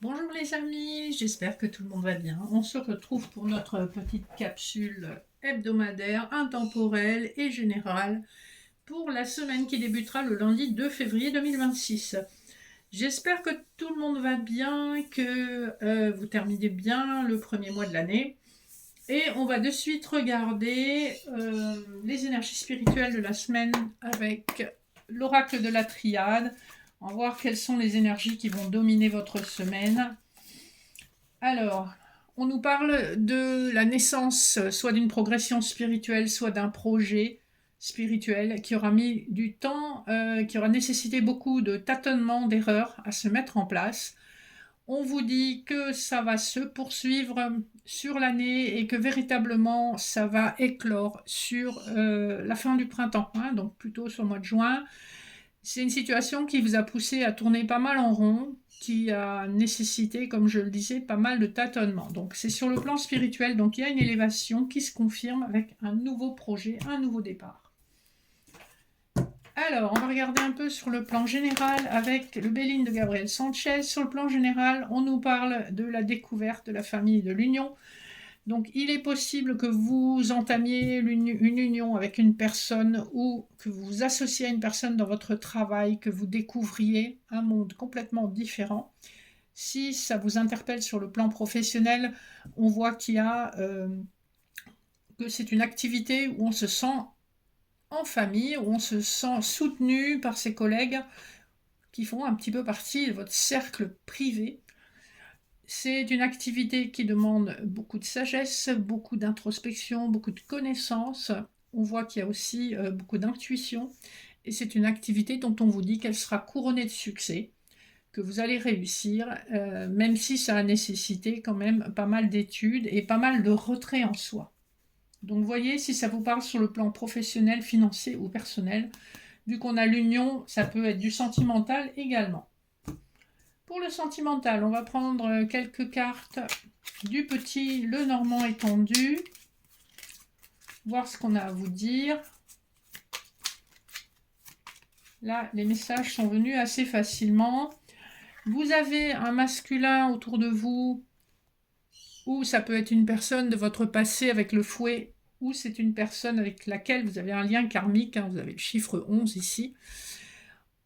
Bonjour les amis, j'espère que tout le monde va bien. On se retrouve pour notre petite capsule hebdomadaire, intemporelle et générale pour la semaine qui débutera le lundi 2 février 2026. J'espère que tout le monde va bien, que vous terminez bien le premier mois de l'année. Et on va de suite regarder les énergies spirituelles de la semaine avec l'oracle de la triade. On va voir quelles sont les énergies qui vont dominer votre semaine. Alors, on nous parle de la naissance, soit d'une progression spirituelle, soit d'un projet spirituel qui aura mis du temps, qui aura nécessité beaucoup de tâtonnements, d'erreurs à se mettre en place. On vous dit que ça va se poursuivre sur l'année et que véritablement ça va éclore sur la fin du printemps, hein, donc plutôt sur le mois de juin. C'est une situation qui vous a poussé à tourner pas mal en rond, qui a nécessité, comme je le disais, pas mal de tâtonnements. Donc c'est sur le plan spirituel, donc il y a une élévation qui se confirme avec un nouveau projet, un nouveau départ. Alors, on va regarder un peu sur le plan général avec le Béline de Gabriel Sanchez. Sur le plan général, on nous parle de la découverte de la famille et de l'union. Donc, il est possible que vous entamiez une union avec une personne ou que vous vous associez à une personne dans votre travail, que vous découvriez un monde complètement différent. Si ça vous interpelle sur le plan professionnel, on voit qu'il y a que c'est une activité où on se sent en famille, où on se sent soutenu par ses collègues qui font un petit peu partie de votre cercle privé. C'est une activité qui demande beaucoup de sagesse, beaucoup d'introspection, beaucoup de connaissances. On voit qu'il y a aussi beaucoup d'intuition. Et c'est une activité dont on vous dit qu'elle sera couronnée de succès, que vous allez réussir, même si ça a nécessité quand même pas mal d'études et pas mal de retrait en soi. Donc voyez si ça vous parle sur le plan professionnel, financier ou personnel. Vu qu'on a l'union, ça peut être du sentimental également. Pour le sentimental, on va prendre quelques cartes du petit Le Normand étendu, voir ce qu'on a à vous dire. Là, les messages sont venus assez facilement. Vous avez un masculin autour de vous, ou ça peut être une personne de votre passé avec le fouet, ou c'est une personne avec laquelle vous avez un lien karmique, hein, vous avez le chiffre 11 ici.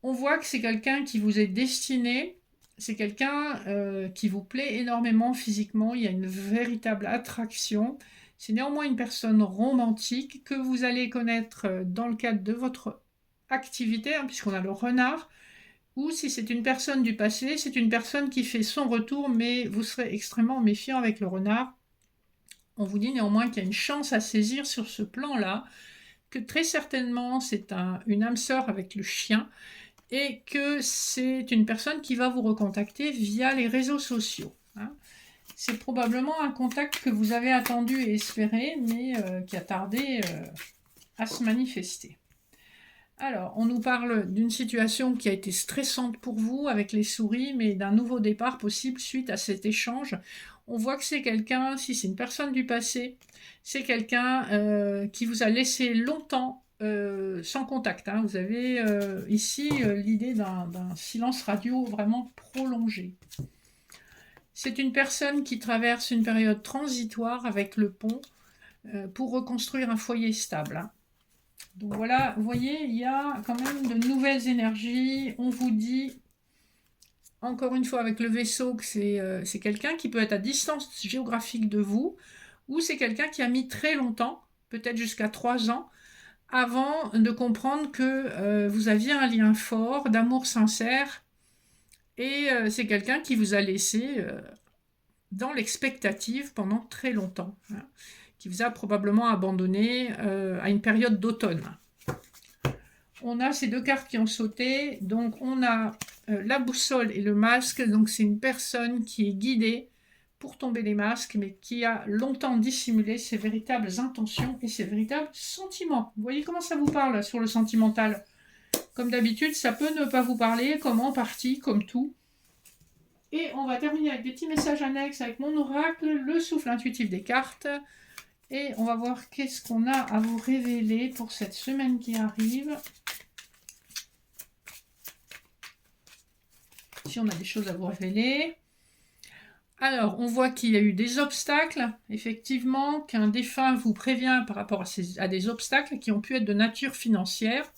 On voit que c'est quelqu'un qui vous est destiné, c'est quelqu'un qui vous plaît énormément physiquement, il y a une véritable attraction. C'est néanmoins une personne romantique que vous allez connaître dans le cadre de votre activité, hein, puisqu'on a le renard, ou si c'est une personne du passé, c'est une personne qui fait son retour, mais vous serez extrêmement méfiant avec le renard. On vous dit néanmoins qu'il y a une chance à saisir sur ce plan-là, que très certainement c'est une âme sœur avec le chien, et que c'est une personne qui va vous recontacter via les réseaux sociaux. Hein. C'est probablement un contact que vous avez attendu et espéré, mais qui a tardé à se manifester. Alors, on nous parle d'une situation qui a été stressante pour vous avec les souris, mais d'un nouveau départ possible suite à cet échange. On voit que c'est quelqu'un, si c'est une personne du passé, c'est quelqu'un qui vous a laissé longtemps sans contact. Hein. Vous avez ici l'idée d'un silence radio vraiment prolongé. C'est une personne qui traverse une période transitoire avec le pont pour reconstruire un foyer stable. Hein. Donc voilà, vous voyez, il y a quand même de nouvelles énergies. On vous dit, encore une fois avec le vaisseau, que c'est quelqu'un qui peut être à distance géographique de vous, ou c'est quelqu'un qui a mis très longtemps, peut-être jusqu'à 3 ans, avant de comprendre que vous aviez un lien fort, d'amour sincère, et c'est quelqu'un qui vous a laissé dans l'expectative pendant très longtemps, hein, qui vous a probablement abandonné à une période d'automne. On a ces deux cartes qui ont sauté, donc on a la boussole et le masque, donc c'est une personne qui est guidée pour tomber les masques, mais qui a longtemps dissimulé ses véritables intentions et ses véritables sentiments. Vous voyez comment ça vous parle sur le sentimental? Comme d'habitude, ça peut ne pas vous parler, comme en partie, comme tout. Et on va terminer avec des petits messages annexes avec mon oracle, le souffle intuitif des cartes. Et on va voir qu'est-ce qu'on a à vous révéler pour cette semaine qui arrive. Si on a des choses à vous révéler. Alors, on voit qu'il y a eu des obstacles, effectivement, qu'un défunt vous prévient par rapport à des obstacles qui ont pu être de nature financière.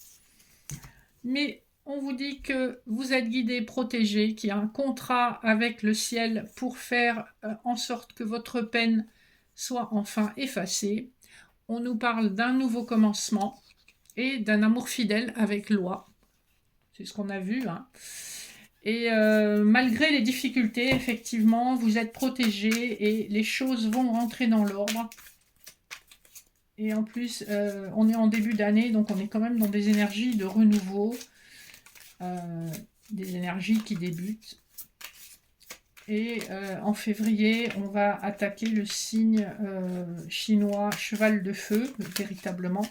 Mais on vous dit que vous êtes guidé, protégé, qu'il y a un contrat avec le ciel pour faire en sorte que votre peine soit enfin effacée. On nous parle d'un nouveau commencement et d'un amour fidèle avec loi. C'est ce qu'on a vu, hein. Et malgré les difficultés, effectivement, vous êtes protégé et les choses vont rentrer dans l'ordre. Et en plus, on est en début d'année, donc on est quand même dans des énergies de renouveau, des énergies qui débutent. Et en février, on va attaquer le signe chinois cheval de feu, véritablement.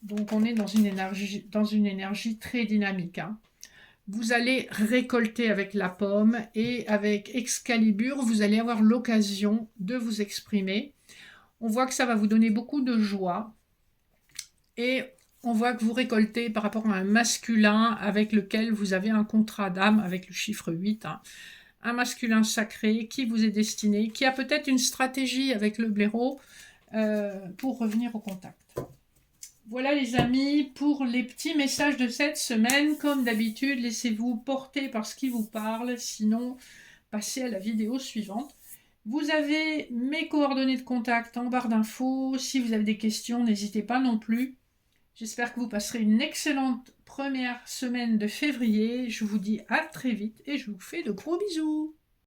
Donc on est dans une énergie très dynamique, hein. Vous allez récolter avec la pomme et avec Excalibur, vous allez avoir l'occasion de vous exprimer. On voit que ça va vous donner beaucoup de joie et on voit que vous récoltez par rapport à un masculin avec lequel vous avez un contrat d'âme avec le chiffre 8, hein. Un masculin sacré qui vous est destiné, qui a peut-être une stratégie avec le blaireau pour revenir au contact. Voilà les amis pour les petits messages de cette semaine. Comme d'habitude, laissez-vous porter par ce qui vous parle, sinon passez à la vidéo suivante. Vous avez mes coordonnées de contact en barre d'infos. Si vous avez des questions, n'hésitez pas non plus. J'espère que vous passerez une excellente première semaine de février. Je vous dis à très vite et je vous fais de gros bisous.